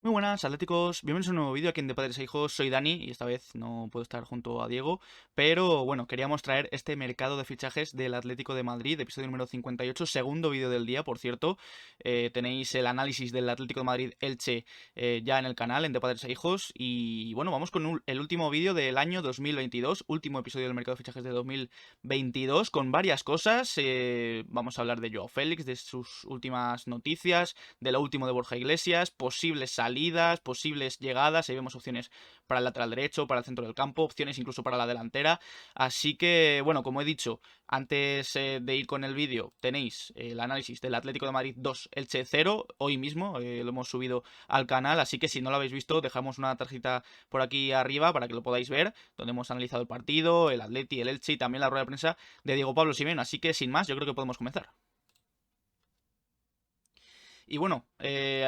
Muy buenas, atléticos, bienvenidos a un nuevo vídeo aquí en De Padres a Hijos. Soy Dani y esta vez no puedo estar junto a Diego, pero bueno, queríamos traer este mercado de fichajes del Atlético de Madrid, episodio número 58, segundo vídeo del día, por cierto. Tenéis el análisis del Atlético de Madrid Elche ya en el canal, en De Padres a Hijos, y bueno, vamos con el último vídeo del año 2022, último episodio del mercado de fichajes de 2022, con varias cosas. Vamos a hablar de Joao Félix, de sus últimas noticias, de lo último de Borja Iglesias, posibles salidas, posibles llegadas. Ahí vemos opciones para el lateral derecho, para el centro del campo, opciones incluso para la delantera. Así que, bueno, como he dicho, antes de ir con el vídeo, tenéis el análisis del Atlético de Madrid 2, Elche 0, hoy mismo, lo hemos subido al canal, así que si no lo habéis visto, dejamos una tarjeta por aquí arriba para que lo podáis ver, donde hemos analizado el partido, el Atleti, el Elche y también la rueda de prensa de Diego Pablo Simeone. Así que, sin más, yo creo que podemos comenzar. Y bueno,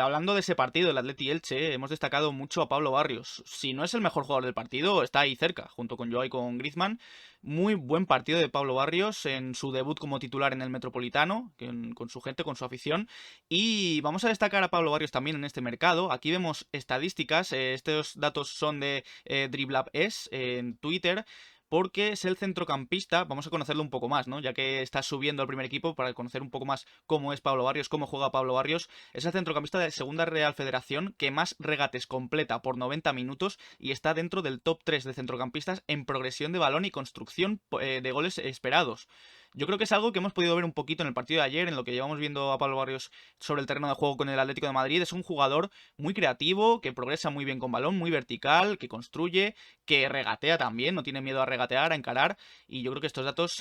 hablando de ese partido, el Atleti Elche, hemos destacado mucho a Pablo Barrios. Si no es el mejor jugador del partido, está ahí cerca, junto con Joao y con Griezmann. Muy buen partido de Pablo Barrios en su debut como titular en el Metropolitano, con su gente, con su afición. Y vamos a destacar a Pablo Barrios también en este mercado. Aquí vemos estadísticas, estos datos son de DribbleUp en Twitter, porque es el centrocampista, vamos a conocerlo un poco más, ¿no? Ya que está subiendo al primer equipo, para conocer un poco más cómo es Pablo Barrios, cómo juega Pablo Barrios. Es el centrocampista de Segunda Real Federación que más regates completa por 90 minutos y está dentro del top 3 de centrocampistas en progresión de balón y construcción de goles esperados. Yo creo que es algo que hemos podido ver un poquito en el partido de ayer, en lo que llevamos viendo a Pablo Barrios sobre el terreno de juego con el Atlético de Madrid. Es un jugador muy creativo, que progresa muy bien con balón, muy vertical, que construye, que regatea también, no tiene miedo a regatear, a encarar, y yo creo que estos datos,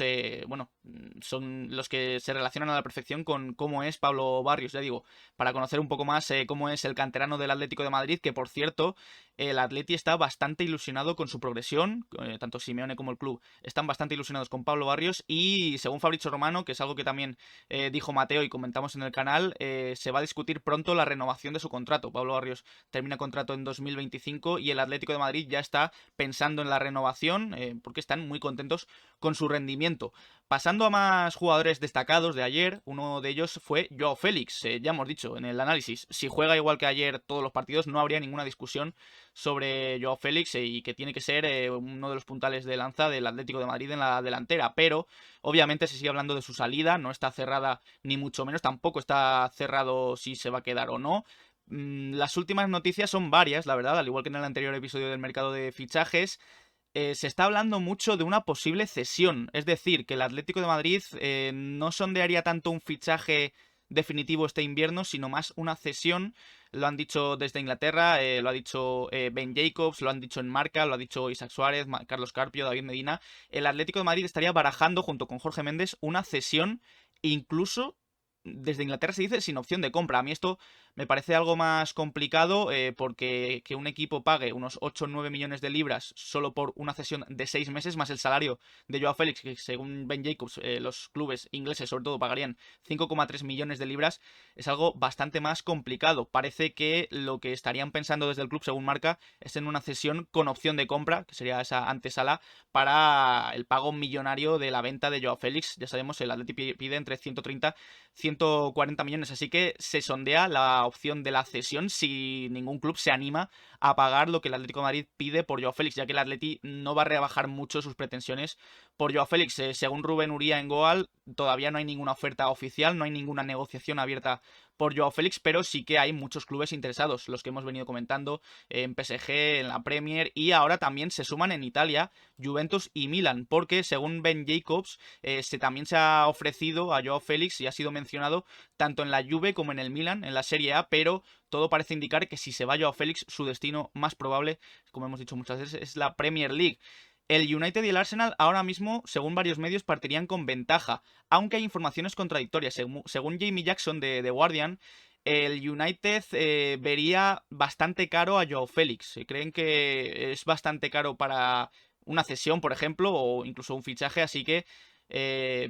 bueno, son los que se relacionan a la perfección con cómo es Pablo Barrios, ya digo, para conocer un poco más cómo es el canterano del Atlético de Madrid, que por cierto, el Atleti está bastante ilusionado con su progresión, tanto Simeone como el club están bastante ilusionados con Pablo Barrios, y según Fabrizio Romano, que es algo que también dijo Mateo y comentamos en el canal, se va a discutir pronto la renovación de su contrato. Pablo Barrios termina contrato en 2025 y el Atlético de Madrid ya está pensando en la renovación, porque están muy contentos con su rendimiento. Pasando a más jugadores destacados de ayer, uno de ellos fue Joao Félix. Ya hemos dicho en el análisis, si juega igual que ayer todos los partidos, no habría ninguna discusión sobre Joao Félix, y que tiene que ser uno de los puntales de lanza del Atlético de Madrid en la delantera. Pero obviamente se sigue hablando de su salida, no está cerrada ni mucho menos, tampoco está cerrado si se va a quedar o no. Las últimas noticias son varias, la verdad, al igual que en el anterior episodio del mercado de fichajes. Se está hablando mucho de una posible cesión, es decir, que el Atlético de Madrid no sondearía tanto un fichaje definitivo este invierno, sino más una cesión. Lo han dicho desde Inglaterra, lo ha dicho Ben Jacobs, lo han dicho en Marca, lo ha dicho Isaac Suárez, Carlos Carpio, David Medina. El Atlético de Madrid estaría barajando junto con Jorge Méndez una cesión, incluso desde Inglaterra se dice sin opción de compra. A mí esto me parece algo más complicado, porque que un equipo pague unos 8 o 9 millones de libras solo por una cesión de 6 meses, más el salario de Joao Félix, que según Ben Jacobs, los clubes ingleses sobre todo pagarían 5,3 millones de libras, es algo bastante más complicado. Parece que lo que estarían pensando desde el club, según Marca, es en una cesión con opción de compra, que sería esa antesala para el pago millonario de la venta de Joao Félix. Ya sabemos, el Atleti pide entre 130 y 140 millones, así que se sondea la opción de la cesión si ningún club se anima a pagar lo que el Atlético de Madrid pide por Joao Félix, ya que el Atleti no va a rebajar mucho sus pretensiones por Joao Félix. Según Rubén Uría en Goal, todavía no hay ninguna oferta oficial, no hay ninguna negociación abierta por Joao Félix, pero sí que hay muchos clubes interesados, los que hemos venido comentando en PSG, en la Premier, y ahora también se suman en Italia Juventus y Milan, porque según Ben Jacobs, también se ha ofrecido a Joao Félix y ha sido mencionado tanto en la Juve como en el Milan, en la Serie A, pero todo parece indicar que si se va Joao Félix, su destino más probable, como hemos dicho muchas veces, es la Premier League. El United y el Arsenal ahora mismo, según varios medios, partirían con ventaja, aunque hay informaciones contradictorias. Según Jamie Jackson de The Guardian, el United vería bastante caro a Joao Félix. Creen que es bastante caro para una cesión, por ejemplo, o incluso un fichaje, así que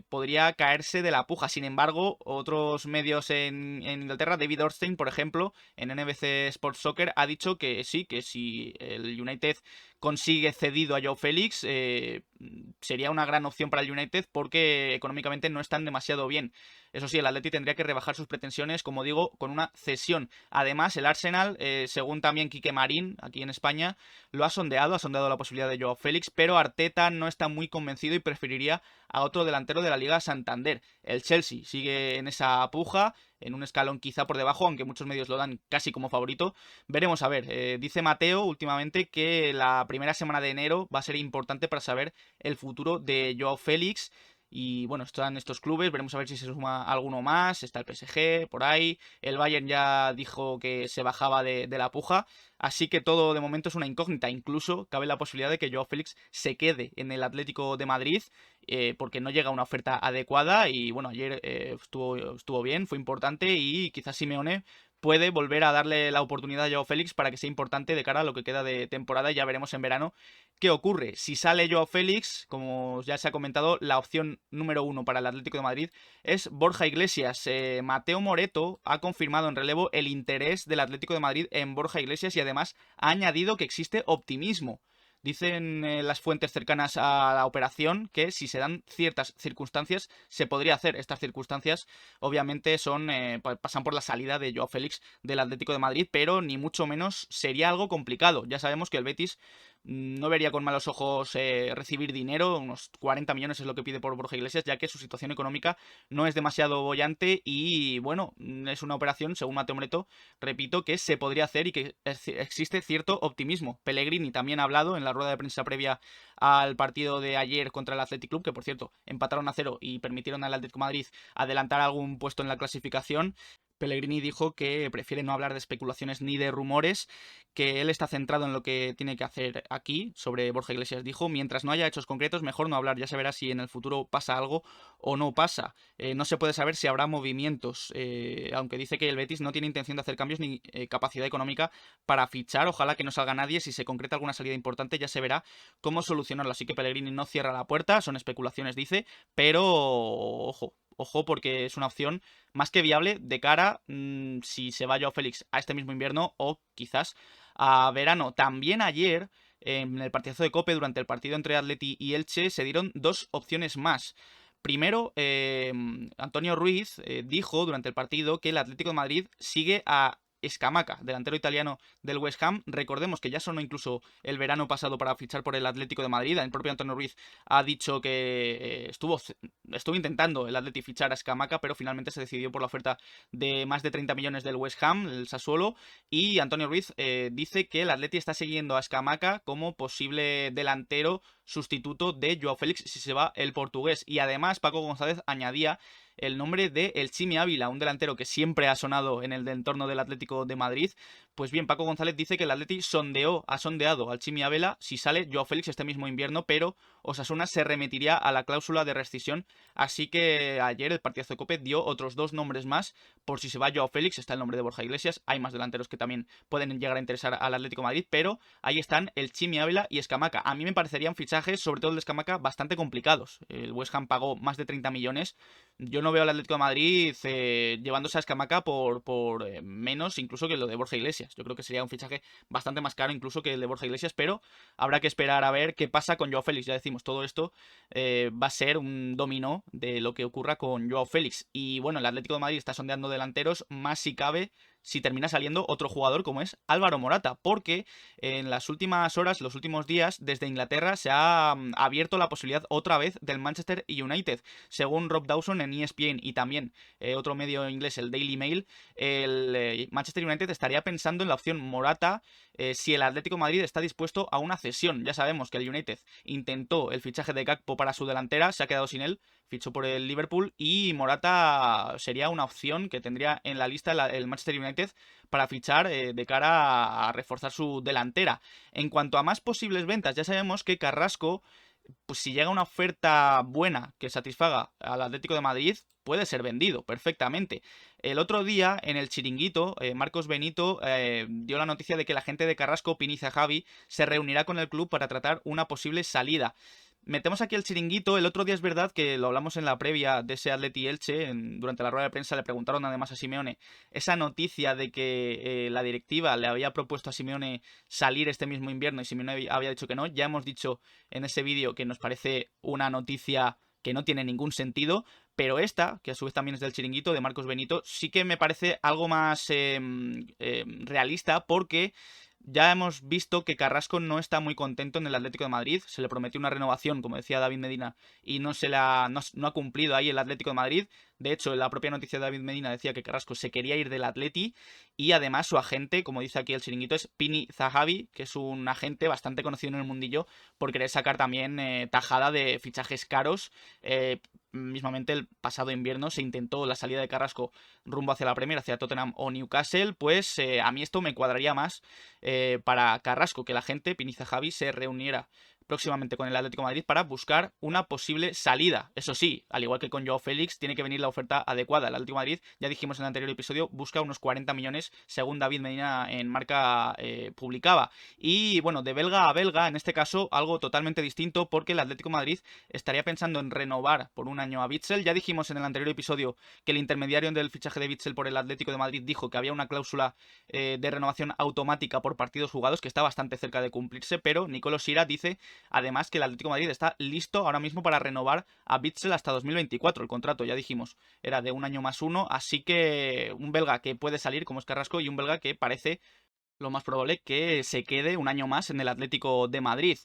podría caerse de la puja. Sin embargo, otros medios en Inglaterra, David Ornstein, por ejemplo, en NBC Sports Soccer, ha dicho que sí, que si el United consigue cedido a Joao Félix, sería una gran opción para el United porque económicamente no están demasiado bien. Eso sí, el Atleti tendría que rebajar sus pretensiones, como digo, con una cesión. Además, el Arsenal, según también Quique Marín, aquí en España, lo ha sondeado la posibilidad de Joao Félix, pero Arteta no está muy convencido y preferiría a otro delantero de la Liga Santander. El Chelsea sigue en esa puja, en un escalón quizá por debajo, aunque muchos medios lo dan casi como favorito. Veremos a ver. Dice Mateo últimamente que la primera semana de enero va a ser importante para saber el futuro de Joao Félix. Y bueno, están estos clubes, veremos a ver si se suma alguno más. Está el PSG por ahí. El Bayern ya dijo que se bajaba de la puja. Así que todo de momento es una incógnita. Incluso cabe la posibilidad de que Joao Félix se quede en el Atlético de Madrid, porque no llega una oferta adecuada. Y bueno, ayer estuvo bien, fue importante y quizás Simeone puede volver a darle la oportunidad a Joao Félix para que sea importante de cara a lo que queda de temporada. Y ya veremos en verano qué ocurre. Si sale Joao Félix, como ya se ha comentado, la opción número uno para el Atlético de Madrid es Borja Iglesias. Mateo Moreto ha confirmado en relevo el interés del Atlético de Madrid en Borja Iglesias y además ha añadido que existe optimismo. Dicen las fuentes cercanas a la operación que si se dan ciertas circunstancias se podría hacer. Estas circunstancias obviamente pasan por la salida de Joao Félix del Atlético de Madrid, pero ni mucho menos sería algo complicado. Ya sabemos que el Betis no vería con malos ojos recibir dinero, unos 40 millones es lo que pide por Borja Iglesias, ya que su situación económica no es demasiado boyante y bueno, es una operación, según Mateo Moreto, repito, que se podría hacer y que existe cierto optimismo. Pellegrini también ha hablado en la rueda de prensa previa al partido de ayer contra el Athletic Club, que por cierto empataron a 0 y permitieron al Atlético de Madrid adelantar algún puesto en la clasificación. Pellegrini dijo que prefiere no hablar de especulaciones ni de rumores, que él está centrado en lo que tiene que hacer aquí. Sobre Borja Iglesias dijo: mientras no haya hechos concretos, mejor no hablar, ya se verá si en el futuro pasa algo o no pasa. No se puede saber si habrá movimientos, aunque dice que el Betis no tiene intención de hacer cambios ni capacidad económica para fichar. Ojalá que no salga nadie, si se concreta alguna salida importante ya se verá cómo solucionarlo. Así que Pellegrini no cierra la puerta, son especulaciones dice, pero ojo porque es una opción más que viable de cara si se va Joao Félix a este mismo invierno o quizás a verano. También ayer, en el partidazo de COPE, durante el partido entre Atleti y Elche, se dieron dos opciones más. Primero, Antonio Ruiz dijo durante el partido que el Atlético de Madrid sigue a Scamacca, delantero italiano del West Ham. Recordemos que ya sonó incluso el verano pasado para fichar por el Atlético de Madrid. El propio Antonio Ruiz ha dicho que estuvo intentando el Atleti fichar a Scamacca, pero finalmente se decidió por la oferta de más de 30 millones del West Ham, el Sassuolo. Y Antonio Ruiz dice que el Atleti está siguiendo a Scamacca como posible delantero sustituto de Joao Félix si se va el portugués. Y además Paco González añadía el nombre de el Chimi Ávila, un delantero que siempre ha sonado en el entorno del Atlético de Madrid. Pues bien, Paco González dice que el Atleti ha sondeado al Chimi Ávila si sale Joao Félix este mismo invierno, pero Osasuna se remitiría a la cláusula de rescisión. Así que ayer el partidazo de COPE dio otros dos nombres más por si se va Joao Félix. Está el nombre de Borja Iglesias, hay más delanteros que también pueden llegar a interesar al Atlético de Madrid, pero ahí están el Chimi Ávila y Scamacca. A mí me parecerían fichajes, sobre todo el de Scamacca, bastante complicados. El West Ham pagó más de 30 millones. Yo no veo al Atlético de Madrid llevándose a Scamacca por menos incluso que lo de Borja Iglesias. Yo creo que sería un fichaje bastante más caro incluso que el de Borja Iglesias, pero habrá que esperar a ver qué pasa con Joao Félix. Ya decimos, todo esto va a ser un dominó de lo que ocurra con Joao Félix. Y bueno, el Atlético de Madrid está sondeando delanteros, más si cabe si termina saliendo otro jugador como es Álvaro Morata, porque en las últimas horas, los últimos días, desde Inglaterra se ha abierto la posibilidad otra vez del Manchester United. Según Rob Dawson en ESPN y también otro medio inglés, el Daily Mail, el Manchester United estaría pensando en la opción Morata si el Atlético de Madrid está dispuesto a una cesión. Ya sabemos que el United intentó el fichaje de Gakpo para su delantera, se ha quedado sin él, fichó por el Liverpool y Morata sería una opción que tendría en la lista el Manchester United para fichar de cara a reforzar su delantera. En cuanto a más posibles ventas, ya sabemos que Carrasco, pues si llega una oferta buena que satisfaga al Atlético de Madrid, puede ser vendido perfectamente. El otro día, en el Chiringuito, Marcos Benito dio la noticia de que la gente de Carrasco, Piniza Javi, se reunirá con el club para tratar una posible salida. Metemos aquí el chiringuito. El otro día es verdad que lo hablamos en la previa de ese Atleti Elche. Durante la rueda de prensa le preguntaron además a Simeone esa noticia de que la directiva le había propuesto a Simeone salir este mismo invierno y Simeone había dicho que no. Ya hemos dicho en ese vídeo que nos parece una noticia que no tiene ningún sentido, pero esta, que a su vez también es del chiringuito de Marcos Benito, sí que me parece algo más realista, porque ya hemos visto que Carrasco no está muy contento en el Atlético de Madrid. Se le prometió una renovación, como decía David Medina, y no ha cumplido ahí el Atlético de Madrid. De hecho, la propia noticia de David Medina decía que Carrasco se quería ir del Atleti, y además su agente, como dice aquí el chiringuito, es Pini Zahavi, que es un agente bastante conocido en el mundillo por querer sacar también tajada de fichajes caros. Mismamente el pasado invierno se intentó la salida de Carrasco rumbo hacia la Premier, hacia Tottenham o Newcastle. Pues a mí esto me cuadraría más para Carrasco, que la gente, Pini Zahavi, se reuniera próximamente con el Atlético de Madrid para buscar una posible salida. Eso sí, al igual que con Joao Félix, tiene que venir la oferta adecuada. El Atlético de Madrid, ya dijimos en el anterior episodio, busca unos 40 millones, según David Medina en Marca publicaba. Y bueno, de belga a belga, en este caso, algo totalmente distinto, porque el Atlético de Madrid estaría pensando en renovar por un año a Witsel. Ya dijimos en el anterior episodio que el intermediario del fichaje de Witsel por el Atlético de Madrid dijo que había una cláusula de renovación automática por partidos jugados, que está bastante cerca de cumplirse, pero Nicolo Sira dice además que el Atlético de Madrid está listo ahora mismo para renovar a Witsel hasta 2024. El contrato, ya dijimos, era de un año más uno, así que un belga que puede salir como es Carrasco y un belga que parece lo más probable que se quede un año más en el Atlético de Madrid.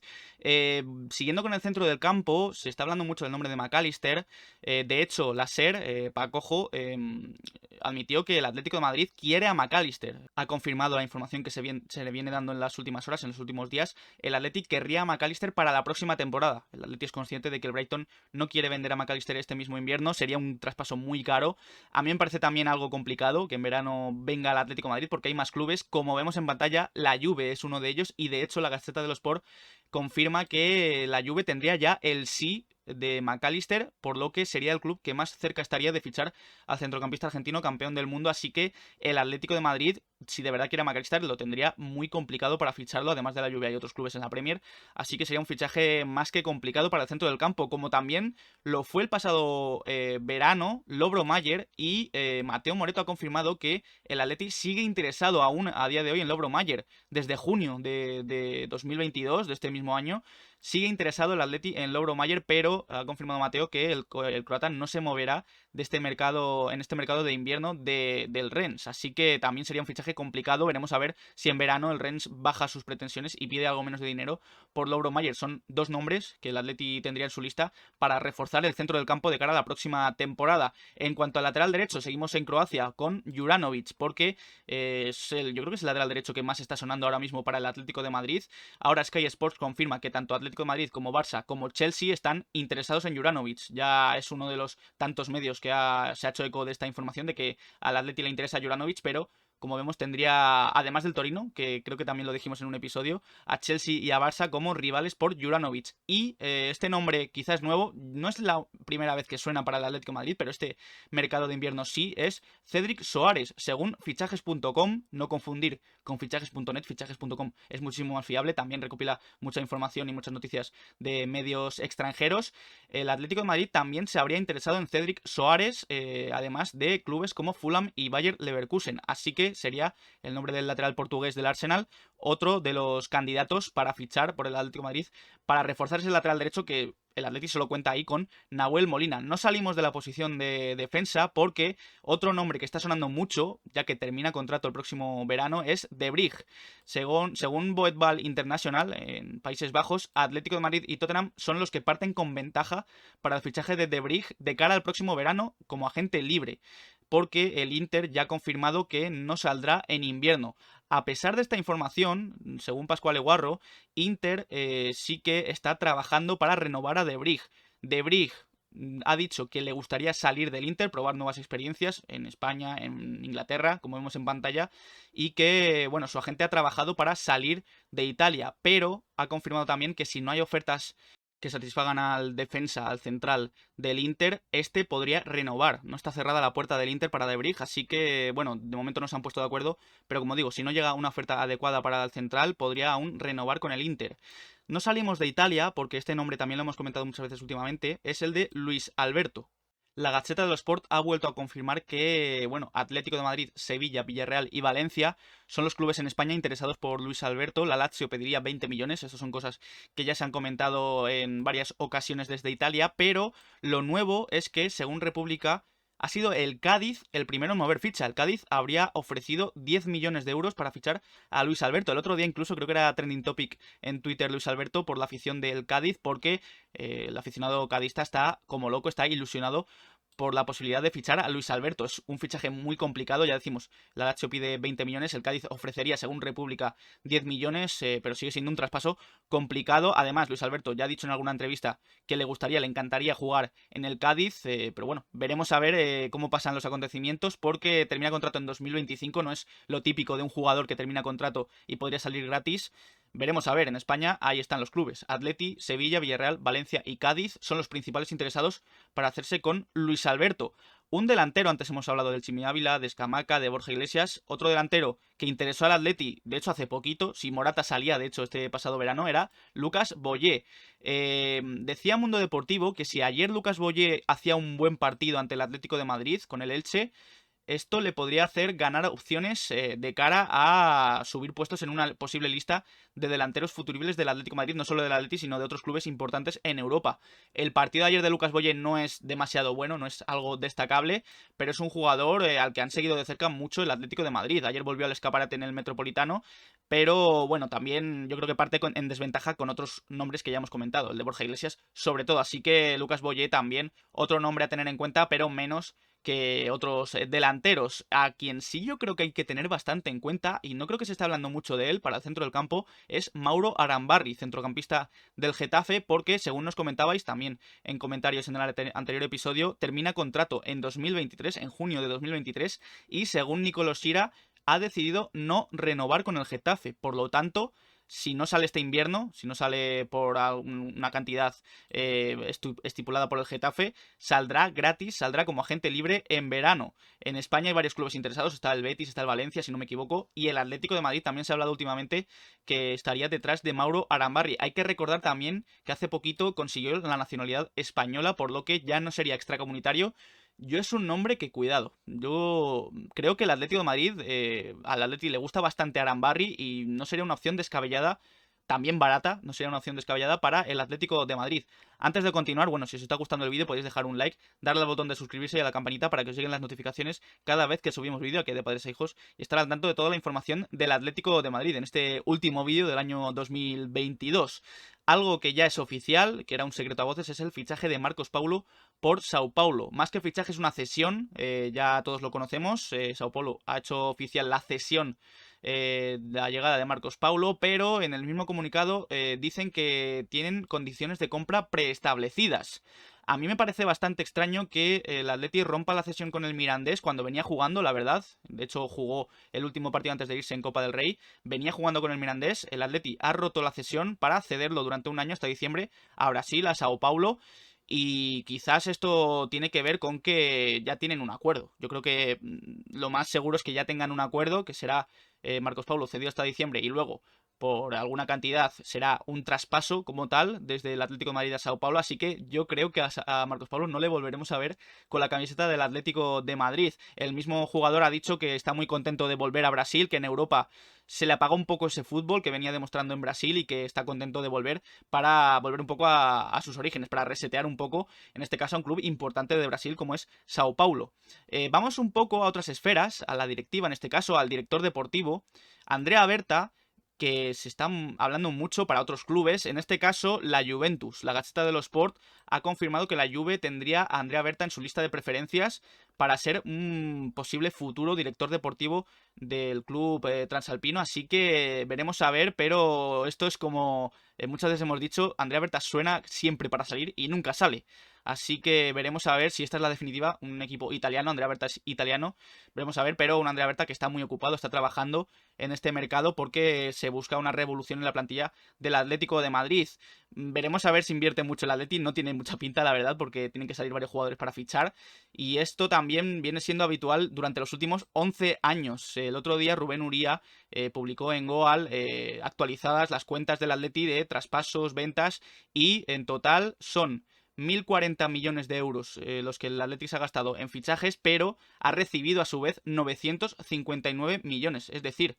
Siguiendo con el centro del campo, se está hablando mucho del nombre de McAllister. De hecho, la SER, Pacojo, admitió que el Atlético de Madrid quiere a McAllister. Ha confirmado la información que se le viene dando en las últimas horas, en los últimos días. El Atlético querría a McAllister para la próxima temporada. El Atlético es consciente de que el Brighton no quiere vender a McAllister este mismo invierno. Sería un traspaso muy caro. A mí me parece también algo complicado que en verano venga el Atlético de Madrid, porque hay más clubes. Como vemos en pantalla, la Juve es uno de ellos, y de hecho la Gaceta de los Sport confirma que la Juve tendría ya el sí de McAllister, por lo que sería el club que más cerca estaría de fichar al centrocampista argentino campeón del mundo. Así que el Atlético de Madrid, si de verdad quiere a McAllister, lo tendría muy complicado para ficharlo. Además de la Juve hay otros clubes en la Premier, así que sería un fichaje más que complicado para el centro del campo, como también lo fue el pasado verano Lovro Mayer. Y Mateo Moreto ha confirmado que el Atleti sigue interesado aún a día de hoy en Lovro Mayer. Desde junio de 2022, de este mismo año, sigue interesado el Atleti en Lovro Mayer, pero ha confirmado Mateo que el croata no se moverá de este mercado, en este mercado de invierno del Rennes. Así que también sería un fichaje complicado. Veremos a ver si en verano el Rennes baja sus pretensiones y pide algo menos de dinero por Lovro Mayer. Son dos nombres que el Atleti tendría en su lista para reforzar el centro del campo de cara a la próxima temporada. En cuanto al lateral derecho, seguimos en Croacia con Juranovic, porque yo creo que es el lateral derecho que más está sonando ahora mismo para el Atlético de Madrid. Ahora Sky Sports confirma que tanto Atlético de Madrid como Barça como Chelsea están interesados en Juranovic. Ya es uno de los tantos medios que se ha hecho eco de esta información de que al Atleti le interesa Juranovic, pero como vemos tendría, además del Torino, que creo que también lo dijimos en un episodio, a Chelsea y a Barça como rivales por Juranovic. Y este nombre quizás es nuevo, no es la primera vez que suena para el Atlético de Madrid, pero este mercado de invierno sí, es Cédric Soares, según fichajes.com, no confundir con fichajes.net. Fichajes.com es muchísimo más fiable, también recopila mucha información y muchas noticias de medios extranjeros. El Atlético de Madrid también se habría interesado en Cédric Soares, además de clubes como Fulham y Bayer Leverkusen. Así que sería el nombre del lateral portugués del Arsenal, otro de los candidatos para fichar por el Atlético de Madrid para reforzar ese lateral derecho, que el Atlético solo cuenta ahí con Nahuel Molina. No salimos de la posición de defensa, porque otro nombre que está sonando mucho, ya que termina contrato el próximo verano, es De Vrij. Según Voetbal International, en Países Bajos, Atlético de Madrid y Tottenham son los que parten con ventaja para el fichaje de Vrij de cara al próximo verano como agente libre, porque el Inter ya ha confirmado que no saldrá en invierno. A pesar de esta información, según Pascual Eguarro, Inter sí que está trabajando para renovar a De Vrij. De Vrij ha dicho que le gustaría salir del Inter, probar nuevas experiencias en España, en Inglaterra, como vemos en pantalla, y que, bueno, su agente ha trabajado para salir de Italia, pero ha confirmado también que si no hay ofertas que satisfagan al defensa, al central del Inter, este podría renovar. No está cerrada la puerta del Inter para De Vrij, así que, bueno, de momento no se han puesto de acuerdo, pero como digo, si no llega una oferta adecuada para el central, podría aún renovar con el Inter. No salimos de Italia, porque este nombre también lo hemos comentado muchas veces últimamente, es el de Luis Alberto. La Gazzetta dello Sport ha vuelto a confirmar que, bueno, Atlético de Madrid, Sevilla, Villarreal y Valencia son los clubes en España interesados por Luis Alberto. La Lazio pediría 20 millones, estas son cosas que ya se han comentado en varias ocasiones desde Italia, pero lo nuevo es que, según República, ha sido el Cádiz el primero en mover ficha. El Cádiz habría ofrecido 10 millones de euros para fichar a Luis Alberto. El otro día incluso creo que era trending topic en Twitter Luis Alberto por la afición del Cádiz, porque el aficionado cadista está como loco, está ilusionado por la posibilidad de fichar a Luis Alberto. Es un fichaje muy complicado, ya decimos, la Lazio pide 20 millones, el Cádiz ofrecería, según República, 10 millones, pero sigue siendo un traspaso complicado. Además, Luis Alberto ya ha dicho en alguna entrevista que le gustaría, le encantaría jugar en el Cádiz, pero bueno, veremos a ver cómo pasan los acontecimientos, porque termina contrato en 2025, no es lo típico de un jugador que termina contrato y podría salir gratis. Veremos a ver, en España ahí están los clubes. Atleti, Sevilla, Villarreal, Valencia y Cádiz son los principales interesados para hacerse con Luis Alberto. Un delantero, antes hemos hablado del Chimi Ávila, de Escamaca, de Borja Iglesias. Otro delantero que interesó al Atleti, de hecho hace poquito, si Morata salía, de hecho este pasado verano, era Lucas Boyé. Decía Mundo Deportivo que si ayer Lucas Boyé hacía un buen partido ante el Atlético de Madrid con el Elche, esto le podría hacer ganar opciones de cara a subir puestos en una posible lista de delanteros futuribles del Atlético de Madrid, no solo del Atleti, sino de otros clubes importantes en Europa. El partido de ayer de Lucas Boyé no es demasiado bueno, no es algo destacable, pero es un jugador al que han seguido de cerca mucho el Atlético de Madrid. Ayer volvió al escaparate en el Metropolitano, pero bueno, también yo creo que parte en desventaja con otros nombres que ya hemos comentado, el de Borja Iglesias sobre todo, así que Lucas Boyé también otro nombre a tener en cuenta, pero menos que otros delanteros. A quien sí yo creo que hay que tener bastante en cuenta, y no creo que se esté hablando mucho de él para el centro del campo, es Mauro Arambarri, centrocampista del Getafe, porque según nos comentabais también en comentarios en el anterior episodio, termina contrato en 2023, en junio de 2023, y según Nicolás Sira ha decidido no renovar con el Getafe. Por lo tanto, si no sale este invierno, si no sale por una cantidad estipulada por el Getafe, saldrá gratis, saldrá como agente libre en verano. En España hay varios clubes interesados, está el Betis, está el Valencia, si no me equivoco, y el Atlético de Madrid también se ha hablado últimamente que estaría detrás de Mauro Arambarri. Hay que recordar también que hace poquito consiguió la nacionalidad española, por lo que ya no sería extracomunitario. Yo es un nombre que, cuidado, yo creo que el Atlético de Madrid, al Atleti le gusta bastante Arambarri y no sería una opción descabellada, también barata, no sería una opción descabellada para el Atlético de Madrid. Antes de continuar, bueno, si os está gustando el vídeo podéis dejar un like, darle al botón de suscribirse y a la campanita para que os lleguen las notificaciones cada vez que subimos vídeo aquí de Padres e Hijos y estar al tanto de toda la información del Atlético de Madrid en este último vídeo del año 2022. Algo que ya es oficial, que era un secreto a voces, es el fichaje de Marcos Paulo por Sao Paulo. Más que fichaje es una cesión, ya todos lo conocemos, Sao Paulo ha hecho oficial la cesión la llegada de Marcos Paulo, pero en el mismo comunicado dicen que tienen condiciones de compra preestablecidas. A mí me parece bastante extraño que el Atleti rompa la cesión con el Mirandés cuando venía jugando, la verdad. De hecho, jugó el último partido antes de irse en Copa del Rey. Venía jugando con el Mirandés. El Atleti ha roto la cesión para cederlo durante un año hasta diciembre a Brasil, a Sao Paulo. Y quizás esto tiene que ver con que ya tienen un acuerdo. Yo creo que lo más seguro es que ya tengan un acuerdo, que será Marcos Paulo cedido hasta diciembre y luego por alguna cantidad será un traspaso como tal desde el Atlético de Madrid a Sao Paulo, así que yo creo que a Marcos Paulo no le volveremos a ver con la camiseta del Atlético de Madrid. El mismo jugador ha dicho que está muy contento de volver a Brasil, que en Europa se le apagó un poco ese fútbol que venía demostrando en Brasil y que está contento de volver para volver un poco a sus orígenes, para resetear un poco, en este caso a un club importante de Brasil como es Sao Paulo. Vamos un poco a otras esferas, a la directiva en este caso, al director deportivo, Andrea Berta, que se están hablando mucho para otros clubes, en este caso la Juventus. La Gazzetta dello Sport ha confirmado que la Juve tendría a Andrea Berta en su lista de preferencias para ser un posible futuro director deportivo del club transalpino, así que veremos a ver, pero esto es como muchas veces hemos dicho, Andrea Berta suena siempre para salir y nunca sale. Así que veremos a ver si esta es la definitiva, un equipo italiano, Andrea Berta es italiano, veremos a ver, pero un Andrea Berta que está muy ocupado, está trabajando en este mercado porque se busca una revolución en la plantilla del Atlético de Madrid. Veremos a ver si invierte mucho el Atleti, no tiene mucha pinta la verdad porque tienen que salir varios jugadores para fichar y esto también viene siendo habitual durante los últimos 11 años. El otro día Rubén Uría publicó en Goal actualizadas las cuentas del Atleti de traspasos, ventas y en total son 1.040 millones de euros los que el Atleti se ha gastado en fichajes, pero ha recibido a su vez 959 millones. Es decir,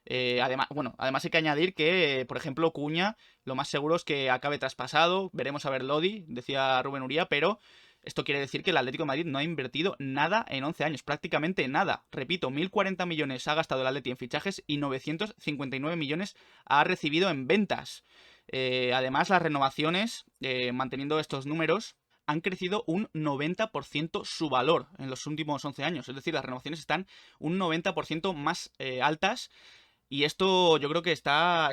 además hay que añadir que, por ejemplo, Cuña, lo más seguro es que acabe traspasado. Veremos a ver Lodi, decía Rubén Uría, pero esto quiere decir que el Atlético de Madrid no ha invertido nada en 11 años, prácticamente nada. Repito, 1.040 millones ha gastado el Atleti en fichajes y 959 millones ha recibido en ventas. Además, las renovaciones, manteniendo estos números, han crecido un 90% su valor en los últimos 11 años. Es decir, las renovaciones están un 90% más altas. Y esto yo creo que es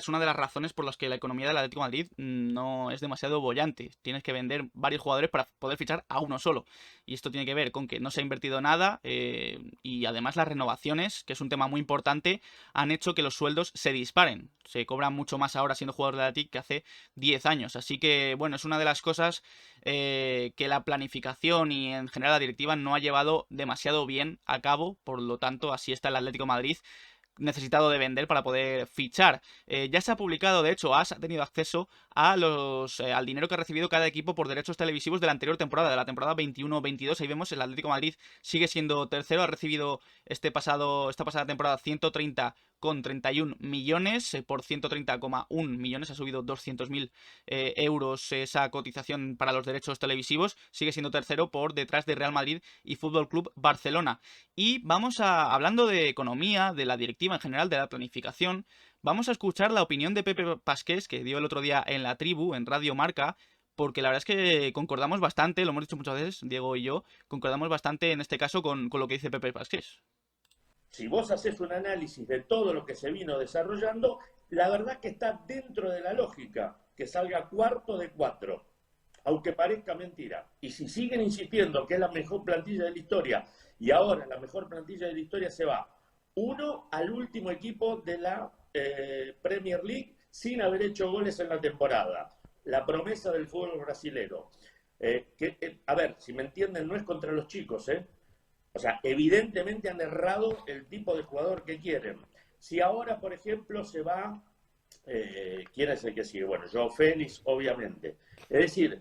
una de las razones por las que la economía del Atlético de Madrid no es demasiado bollante. Tienes que vender varios jugadores para poder fichar a uno solo. Y esto tiene que ver con que no se ha invertido nada y además las renovaciones, que es un tema muy importante, han hecho que los sueldos se disparen. Se cobran mucho más ahora siendo jugador del Atlético que hace 10 años. Así que, bueno, es una de las cosas que la planificación y en general la directiva no ha llevado demasiado bien a cabo. Por lo tanto, así está el Atlético de Madrid necesitado de vender para poder fichar. Ya se ha publicado, de hecho, AS ha tenido acceso a al dinero que ha recibido cada equipo por derechos televisivos de la anterior temporada, de la temporada 21-22. Ahí vemos el Atlético de Madrid sigue siendo tercero, ha recibido esta pasada temporada 130,31 millones, por 130,1 millones ha subido 200.000 euros esa cotización para los derechos televisivos, sigue siendo tercero por detrás de Real Madrid y Fútbol Club Barcelona. Y hablando de economía, de la directiva en general, de la planificación, vamos a escuchar la opinión de Pepe Pasqués, que dio el otro día en La Tribu, en Radio Marca, porque la verdad es que concordamos bastante, lo hemos dicho muchas veces, Diego y yo, concordamos bastante en este caso con lo que dice Pepe Pasqués. Si vos haces un análisis de todo lo que se vino desarrollando, la verdad que está dentro de la lógica que salga cuarto de 4, aunque parezca mentira. Y si siguen insistiendo que es la mejor plantilla de la historia, y ahora la mejor plantilla de la historia se va, uno al último equipo de la Premier League sin haber hecho goles en la temporada. La promesa del fútbol brasilero. A ver, si me entienden, no es contra los chicos, O sea, evidentemente han errado el tipo de jugador que quieren. Si ahora, por ejemplo, se va, ¿quién es el que sigue? Bueno, Joao Félix, obviamente. Es decir,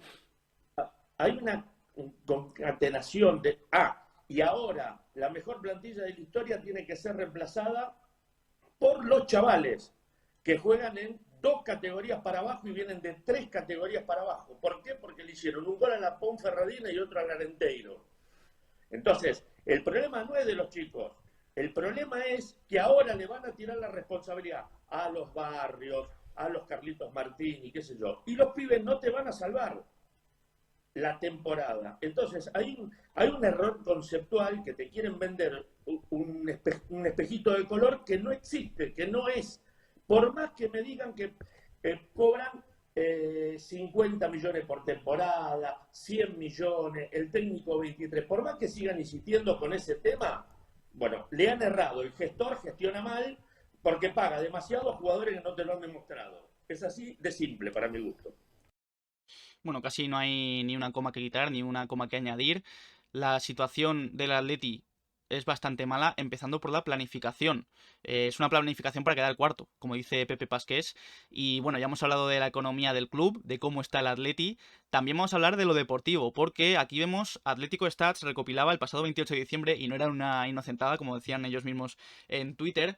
hay una concatenación de, y ahora la mejor plantilla de la historia tiene que ser reemplazada por los chavales que juegan en 2 categorías para abajo y vienen de 3 categorías para abajo. ¿Por qué? Porque le hicieron un gol a la Ponferradina y otro al Arenteiro. Entonces, el problema no es de los chicos, el problema es que ahora le van a tirar la responsabilidad a los Barrios, a los Carlitos Martín y qué sé yo, y los pibes no te van a salvar la temporada. Entonces, hay un error conceptual que te quieren vender un espejito de color que no existe, que no es. Por más que me digan que cobran 50 millones por temporada, 100 millones, el técnico 23, por más que sigan insistiendo con ese tema, bueno, le han errado, el gestor gestiona mal porque paga demasiados jugadores que no te lo han demostrado. Es así de simple para mi gusto. Bueno, casi no hay ni una coma que quitar, ni una coma que añadir. La situación del Atleti es bastante mala, empezando por la planificación. Es una planificación para quedar cuarto, como dice Pepe Pasqués. Y bueno, ya hemos hablado de la economía del club, de cómo está el Atleti. También vamos a hablar de lo deportivo, porque aquí vemos Atlético Stats recopilaba el pasado 28 de diciembre, y no era una inocentada, como decían ellos mismos en Twitter,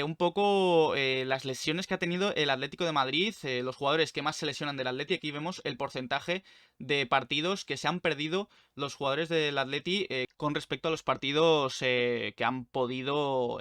un poco las lesiones que ha tenido el Atlético de Madrid, los jugadores que más se lesionan del Atleti. Aquí vemos el porcentaje de partidos que se han perdido los jugadores del Atleti con respecto a los partidos que han podido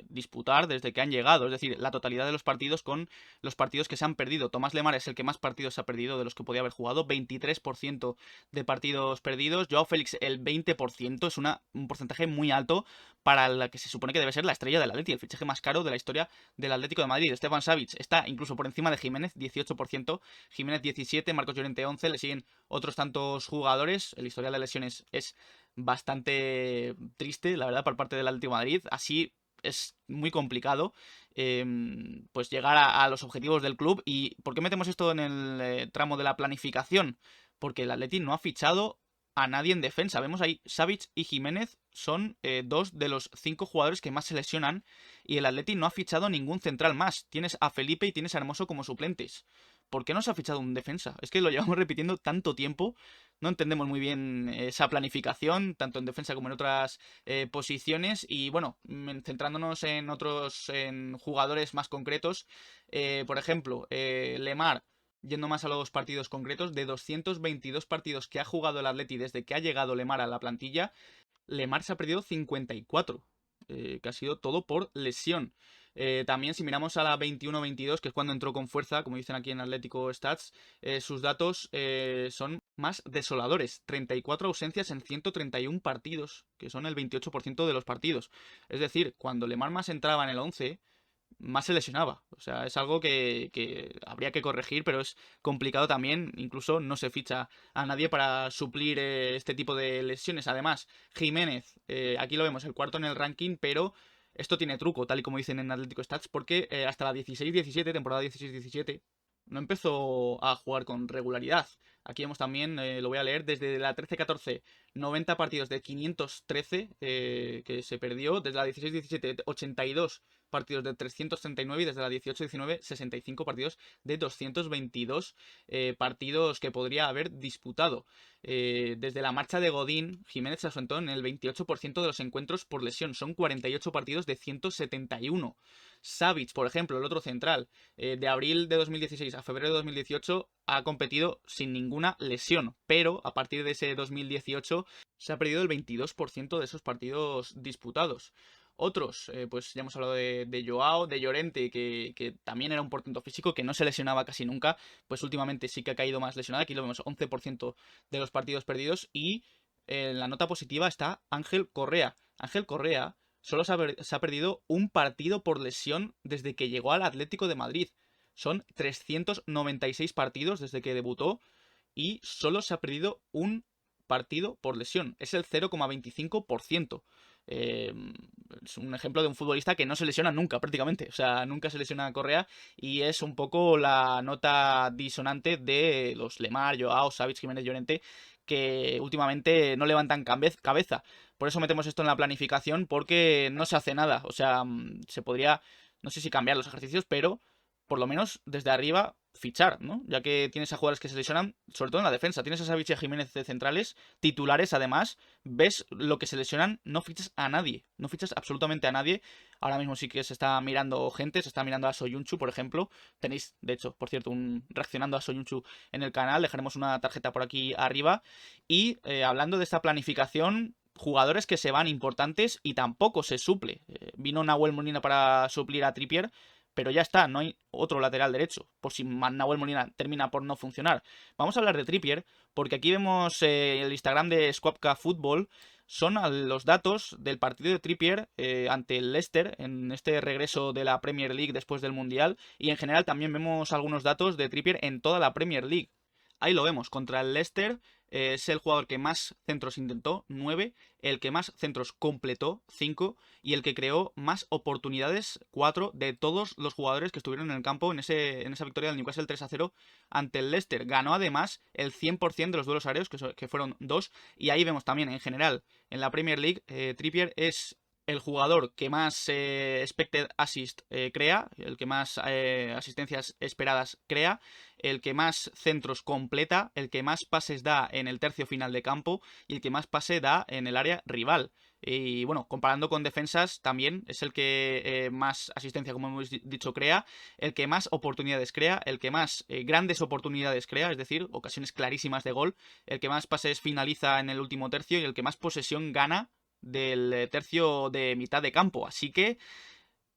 disputar desde que han llegado. Es decir, la totalidad de los partidos con los partidos que se han perdido. Tomás Lemar es el que más partidos ha perdido de los que podía haber jugado. 23% de partidos perdidos. Joao Félix el 20%. Es un porcentaje muy alto para la que se supone que debe ser la estrella del Atleti, el fichaje más caro de la historia del Atlético de Madrid. Stefan Savic está incluso por encima de Jiménez, 18%, Jiménez 17%, Marcos Llorente 11%, le siguen otros tantos jugadores. El historial de lesiones es bastante triste, la verdad, por parte del Atlético de Madrid. Así es muy complicado pues llegar a los objetivos del club. ¿Y por qué metemos esto en el tramo de la planificación? Porque el Atleti no ha fichado a nadie en defensa. Vemos ahí, Savic y Jiménez son dos de los 5 jugadores que más se lesionan y el Atleti no ha fichado ningún central más. Tienes a Felipe y tienes a Hermoso como suplentes. ¿Por qué no se ha fichado un defensa? Es que lo llevamos repitiendo tanto tiempo, no entendemos muy bien esa planificación, tanto en defensa como en otras posiciones. Y bueno, centrándonos en jugadores más concretos, por ejemplo, Lemar. Yendo más a los partidos concretos, de 222 partidos que ha jugado el Atleti desde que ha llegado Lemar a la plantilla, Lemar se ha perdido 54, que ha sido todo por lesión. También si miramos a la 21-22, que es cuando entró con fuerza, como dicen aquí en Atlético Stats, sus datos son más desoladores. 34 ausencias en 131 partidos, que son el 28% de los partidos. Es decir, cuando Lemar más entraba en el 11... más se lesionaba. O sea, es algo que habría que corregir, pero es complicado también. Incluso no se ficha a nadie para suplir este tipo de lesiones. Además, Jiménez, aquí lo vemos, el cuarto en el ranking, pero esto tiene truco, tal y como dicen en Atlético Stats, porque hasta la 16-17, temporada 16-17, no empezó a jugar con regularidad. Aquí vemos también, lo voy a leer, desde la 13-14, 90 partidos de 513 que se perdió. Desde la 16-17, 82 partidos de 339 y desde la 18-19, 65 partidos de 222 partidos que podría haber disputado. Desde la marcha de Godín, Jiménez se ausentó en el 28% de los encuentros por lesión. Son 48 partidos de 171. Savic, por ejemplo, el otro central, de abril de 2016 a febrero de 2018 ha competido sin ninguna lesión, pero a partir de ese 2018 se ha perdido el 22% de esos partidos disputados. Otros, pues ya hemos hablado de Joao, de Llorente, que también era un portento físico, que no se lesionaba casi nunca, pues últimamente sí que ha caído más lesionado. Aquí lo vemos, 11% de los partidos perdidos. Y en la nota positiva está Ángel Correa. Ángel Correa solo se ha perdido un partido por lesión desde que llegó al Atlético de Madrid. Son 396 partidos desde que debutó y solo se ha perdido un partido por lesión. Es el 0,25%. Es un ejemplo de un futbolista que no se lesiona nunca, prácticamente. O sea, nunca se lesiona a Correa y es un poco la nota disonante de los Lemar, Joao, Savic, Jiménez, Llorente, que últimamente no levantan cabeza. Por eso metemos esto en la planificación, porque no se hace nada. O sea, se podría, no sé si cambiar los ejercicios, pero por lo menos desde arriba fichar, ¿no? Ya que tienes a jugadores que se lesionan, sobre todo en la defensa. Tienes a Savic y a Jiménez de centrales, titulares además. Ves lo que se lesionan, no fichas a nadie. No fichas absolutamente a nadie. Ahora mismo sí que se está mirando gente, se está mirando a Soyuncu, por ejemplo. Tenéis, de hecho, por cierto, reaccionando a Soyuncu en el canal. Dejaremos una tarjeta por aquí arriba. Y hablando de esta planificación, jugadores que se van importantes y tampoco se suple. Vino Nahuel Molina para suplir a Trippier, pero ya está, no hay otro lateral derecho, por si Nahuel Molina termina por no funcionar. Vamos a hablar de Trippier, porque aquí vemos el Instagram de Squawka Football. Son los datos del partido de Trippier ante el Leicester en este regreso de la Premier League después del Mundial. Y en general también vemos algunos datos de Trippier en toda la Premier League. Ahí lo vemos, contra el Leicester es el jugador que más centros intentó, 9, el que más centros completó, 5, y el que creó más oportunidades, 4, de todos los jugadores que estuvieron en el campo en esa victoria del Newcastle 3-0 ante el Leicester. Ganó además el 100% de los duelos aéreos, que fueron 2, y ahí vemos también en general en la Premier League, Trippier es el jugador que más expected assist crea, el que más asistencias esperadas crea, el que más centros completa, el que más pases da en el tercio final de campo y el que más pase da en el área rival. Y bueno, comparando con defensas, también es el que más asistencia, como hemos dicho, crea, el que más oportunidades crea, el que más grandes oportunidades crea, es decir, ocasiones clarísimas de gol, el que más pases finaliza en el último tercio y el que más posesión gana del tercio de mitad de campo. Así que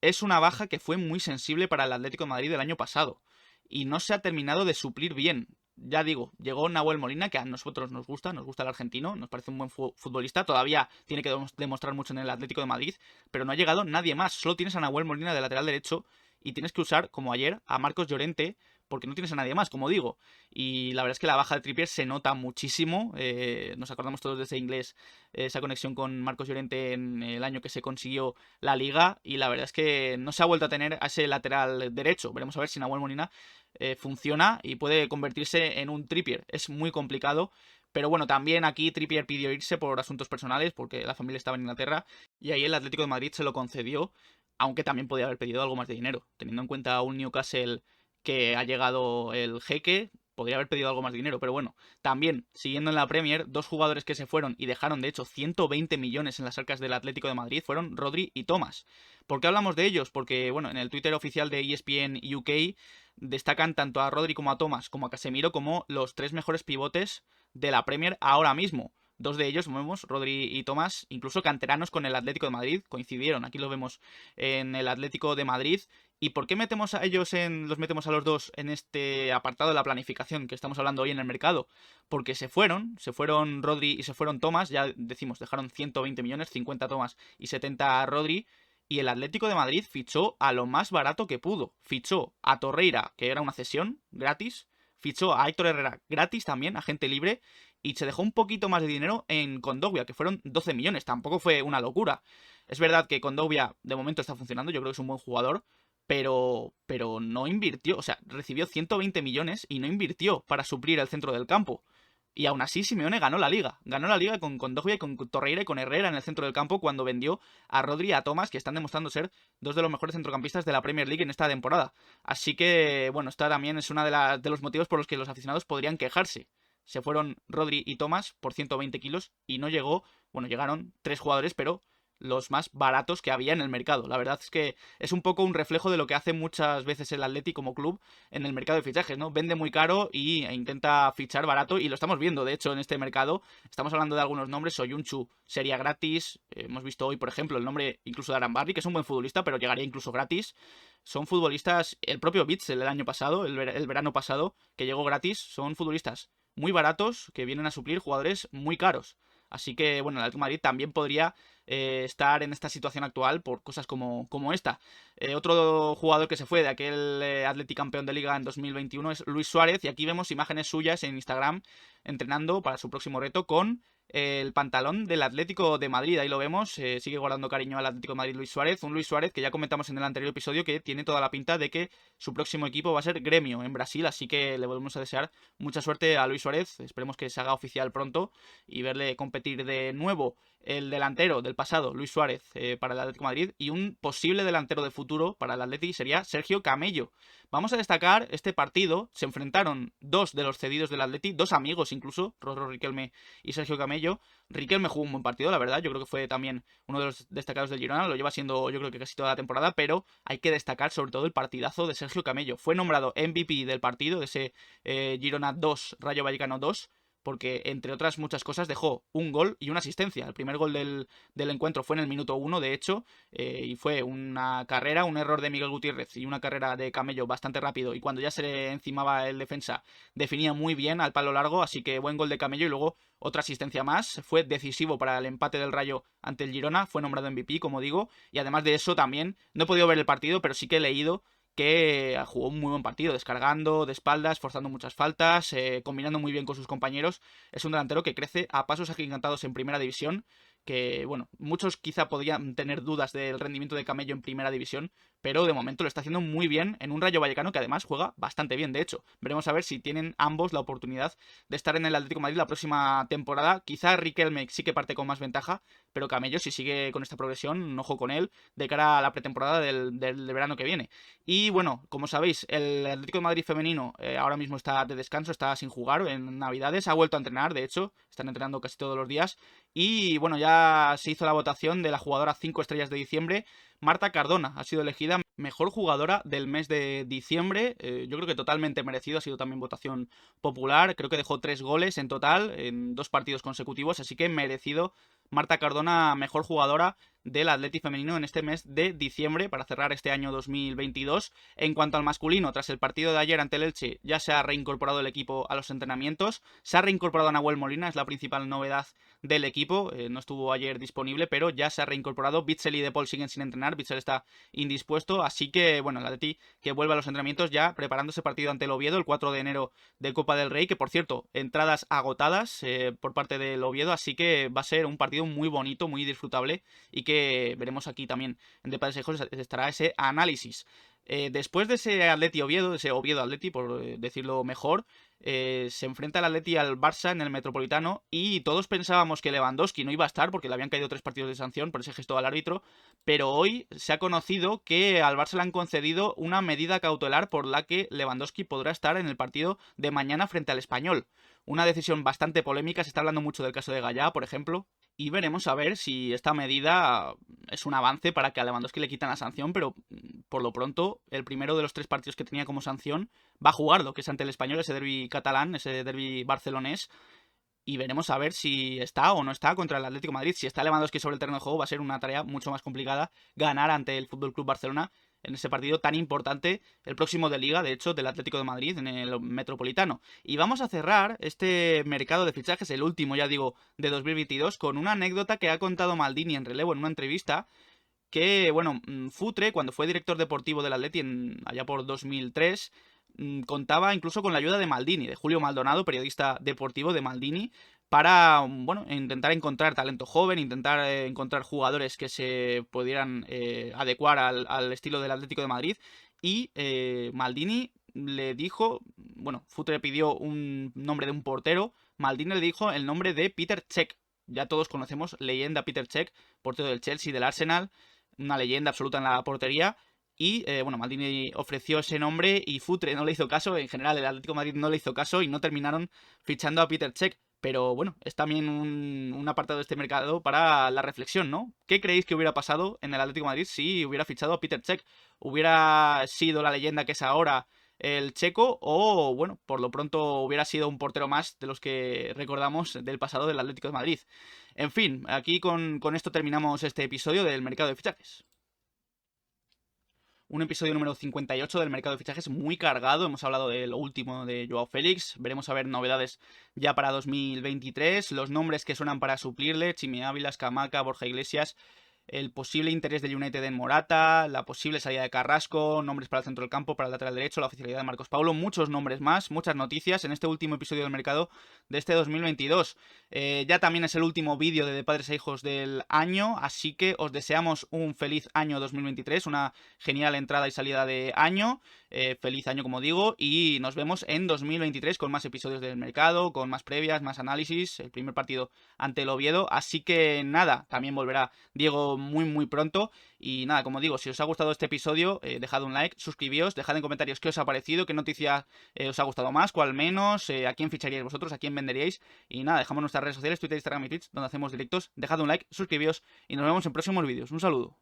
es una baja que fue muy sensible para el Atlético de Madrid del año pasado y no se ha terminado de suplir bien. Ya digo, llegó Nahuel Molina, que a nosotros nos gusta el argentino, nos parece un buen futbolista, todavía tiene que demostrar mucho en el Atlético de Madrid, pero no ha llegado nadie más, solo tienes a Nahuel Molina de lateral derecho y tienes que usar, como ayer, a Marcos Llorente, porque no tienes a nadie más, como digo. Y la verdad es que la baja de Trippier se nota muchísimo, nos acordamos todos de ese inglés, esa conexión con Marcos Llorente en el año que se consiguió la Liga, y la verdad es que no se ha vuelto a tener a ese lateral derecho. Veremos a ver si Nahuel Molina funciona y puede convertirse en un Trippier. Es muy complicado, pero bueno, también aquí Trippier pidió irse por asuntos personales porque la familia estaba en Inglaterra y ahí el Atlético de Madrid se lo concedió, aunque también podía haber pedido algo más de dinero. Teniendo en cuenta un Newcastle que ha llegado el jeque, podría haber pedido algo más de dinero, pero bueno, también, siguiendo en la Premier, dos jugadores que se fueron y dejaron, de hecho, 120 millones en las arcas del Atlético de Madrid fueron Rodri y Thomas. ¿Por qué hablamos de ellos? Porque, bueno, en el Twitter oficial de ESPN UK destacan tanto a Rodri como a Thomas como a Casemiro como los tres mejores pivotes de la Premier ahora mismo. Dos de ellos, como vemos, Rodri y Thomas, incluso canteranos con el Atlético de Madrid, coincidieron. Aquí lo vemos en el Atlético de Madrid. ¿Y por qué metemos a ellos los metemos a los dos en este apartado de la planificación que estamos hablando hoy en el mercado? Porque se fueron Rodri y se fueron Thomas, ya decimos, dejaron 120 millones, 50 Thomas y 70 Rodri, y el Atlético de Madrid fichó a lo más barato que pudo. Fichó a Torreira, que era una cesión gratis, fichó a Héctor Herrera gratis también, agente libre, y se dejó un poquito más de dinero en Kondogbia, que fueron 12 millones, tampoco fue una locura. Es verdad que Kondogbia de momento está funcionando, yo creo que es un buen jugador, pero no invirtió, o sea, recibió 120 millones y no invirtió para suplir el centro del campo. Y aún así Simeone ganó la Liga. Ganó la Liga con Kondogbia y con Torreira y con Herrera en el centro del campo cuando vendió a Rodri y a Thomas, que están demostrando ser dos de los mejores centrocampistas de la Premier League en esta temporada. Así que, bueno, esta también es una de los motivos por los que los aficionados podrían quejarse. Se fueron Rodri y Thomas por 120 kilos y no llegó, bueno, llegaron tres jugadores, pero los más baratos que había en el mercado. La verdad es que es un poco un reflejo de lo que hace muchas veces el Atleti como club en el mercado de fichajes, ¿no? Vende muy caro e intenta fichar barato y lo estamos viendo, de hecho, en este mercado. Estamos hablando de algunos nombres, Soyuncu sería gratis, hemos visto hoy, por ejemplo, el nombre incluso de Arambarri, que es un buen futbolista, pero llegaría incluso gratis. Son futbolistas, el propio Witsel el año pasado, el verano pasado, que llegó gratis, son futbolistas muy baratos que vienen a suplir jugadores muy caros. Así que, bueno, el Atlético de Madrid también podría estar en esta situación actual por cosas como esta. Otro jugador que se fue de aquel Atleti campeón de Liga en 2021 es Luis Suárez, y aquí vemos imágenes suyas en Instagram entrenando para su próximo reto con el pantalón del Atlético de Madrid. Ahí lo vemos, sigue guardando cariño al Atlético de Madrid Luis Suárez, un Luis Suárez que ya comentamos en el anterior episodio que tiene toda la pinta de que su próximo equipo va a ser Gremio en Brasil, así que le volvemos a desear mucha suerte a Luis Suárez, esperemos que se haga oficial pronto y verle competir de nuevo. El delantero del pasado, Luis Suárez, para el Atlético de Madrid, y un posible delantero de futuro para el Atleti sería Sergio Camello. Vamos a destacar este partido, se enfrentaron dos de los cedidos del Atleti, dos amigos incluso, Rorro Riquelme y Sergio Camello. Riquelme jugó un buen partido, la verdad, yo creo que fue también uno de los destacados del Girona, lo lleva siendo yo creo que casi toda la temporada, pero hay que destacar sobre todo el partidazo de Sergio Camello. Fue nombrado MVP del partido, de ese Girona 2, Rayo Vallecano 2, porque entre otras muchas cosas dejó un gol y una asistencia. El primer gol del encuentro fue en el minuto 1, de hecho, y fue una carrera, un error de Miguel Gutiérrez y una carrera de Camello bastante rápido, y cuando ya se le encimaba el defensa definía muy bien al palo largo, así que buen gol de Camello y luego otra asistencia más. Fue decisivo para el empate del Rayo ante el Girona, fue nombrado MVP, como digo, y además de eso también, no he podido ver el partido, pero sí que he leído que jugó un muy buen partido, descargando de espaldas, forzando muchas faltas, combinando muy bien con sus compañeros. Es un delantero que crece a pasos agigantados en primera división, que, bueno, muchos quizá podrían tener dudas del rendimiento de Camello en primera división, pero de momento lo está haciendo muy bien en un Rayo Vallecano que además juega bastante bien, de hecho. Veremos a ver si tienen ambos la oportunidad de estar en el Atlético de Madrid la próxima temporada. Quizá Riquelme sí que parte con más ventaja, pero Camello, si sigue con esta progresión, un ojo con él de cara a la pretemporada del verano que viene. Y bueno, como sabéis, el Atlético de Madrid femenino ahora mismo está de descanso, está sin jugar en Navidades, ha vuelto a entrenar, de hecho, están entrenando casi todos los días. Y bueno, ya se hizo la votación de la jugadora 5 estrellas de diciembre. Marta Cardona ha sido elegida mejor jugadora del mes de diciembre. Yo creo que totalmente merecido, ha sido también votación popular. Creo que dejó 3 goles en total en 2 partidos consecutivos, así que merecido. Marta Cardona, mejor jugadora del Atleti femenino en este mes de diciembre para cerrar este año 2022. En cuanto al masculino, tras el partido de ayer ante el Elche, ya se ha reincorporado el equipo a los entrenamientos. Se ha reincorporado a Nahuel Molina, es la principal novedad del equipo. No estuvo ayer disponible, pero ya se ha reincorporado. Bitzel y De Paul siguen sin entrenar. Bitzel está indispuesto, así que, bueno, el Atleti que vuelve a los entrenamientos ya preparándose partido ante el Oviedo el 4 de enero de Copa del Rey, que por cierto, entradas agotadas por parte del Oviedo, así que va a ser un partido muy bonito, muy disfrutable y que veremos aquí también en De Padres a Hijos estará ese análisis. Después de ese Atleti Oviedo, ese Oviedo Atleti, por decirlo mejor, se enfrenta el Atleti al Barça en el Metropolitano y todos pensábamos que Lewandowski no iba a estar porque le habían caído 3 partidos de sanción por ese gesto al árbitro, pero hoy se ha conocido que al Barça le han concedido una medida cautelar por la que Lewandowski podrá estar en el partido de mañana frente al Español. Una decisión bastante polémica, se está hablando mucho del caso de Gallá, por ejemplo, y veremos a ver si esta medida es un avance para que a Lewandowski le quitan la sanción, pero por lo pronto el primero de los 3 partidos que tenía como sanción va a jugarlo, que es ante el Español, ese derbi catalán, ese derbi barcelonés, y veremos a ver si está o no está contra el Atlético de Madrid. Si está Lewandowski sobre el terreno de juego va a ser una tarea mucho más complicada ganar ante el FC Barcelona en ese partido tan importante, el próximo de Liga, de hecho, del Atlético de Madrid en el Metropolitano. Y vamos a cerrar este mercado de fichajes, el último, ya digo, de 2022, con una anécdota que ha contado Maldini en relevo en una entrevista, que, bueno, Futre, cuando fue director deportivo del Atleti allá por 2003, contaba incluso con la ayuda de Maldini, de Julio Maldonado, periodista deportivo de Maldini, para, bueno, intentar encontrar talento joven, intentar encontrar jugadores que se pudieran adecuar al estilo del Atlético de Madrid. Y Maldini le dijo, bueno, Futre pidió un nombre de un portero, Maldini le dijo el nombre de Peter Cech. Ya todos conocemos, leyenda Peter Cech, portero del Chelsea, del Arsenal, una leyenda absoluta en la portería. Y bueno, Maldini ofreció ese nombre y Futre no le hizo caso. En general, el Atlético de Madrid no le hizo caso y no terminaron fichando a Peter Cech. Pero bueno, es también un apartado de este mercado para la reflexión, ¿no? ¿Qué creéis que hubiera pasado en el Atlético de Madrid si hubiera fichado a Peter Cech? ¿Hubiera sido la leyenda que es ahora el checo? O bueno, por lo pronto hubiera sido un portero más de los que recordamos del pasado del Atlético de Madrid. En fin, aquí con esto terminamos este episodio del mercado de fichajes. Un episodio número 58 del mercado de fichajes muy cargado. Hemos hablado de lo último de Joao Félix. Veremos a ver novedades ya para 2023. Los nombres que suenan para suplirle: Chimi Ávila, Scamacca, Borja Iglesias. El posible interés del United en Morata, la posible salida de Carrasco, nombres para el centro del campo, para el lateral derecho, la oficialidad de Marcos Paulo, muchos nombres más, muchas noticias en este último episodio del mercado de este 2022. Ya también es el último vídeo de Padres a Hijos del año, así que os deseamos un feliz año 2023, una genial entrada y salida de año, feliz año como digo, y nos vemos en 2023 con más episodios del mercado, con más previas, más análisis, el primer partido ante el Oviedo, así que nada, también volverá Diego muy pronto. Y nada, como digo, si os ha gustado este episodio, dejad un like, suscribíos, dejad en comentarios qué os ha parecido, qué noticia os ha gustado más, cuál menos, a quién ficharíais vosotros, a quién venderíais. Y nada, dejamos nuestras redes sociales, Twitter, Instagram y Twitch, donde hacemos directos. Dejad un like, suscribíos y nos vemos en próximos vídeos. Un saludo.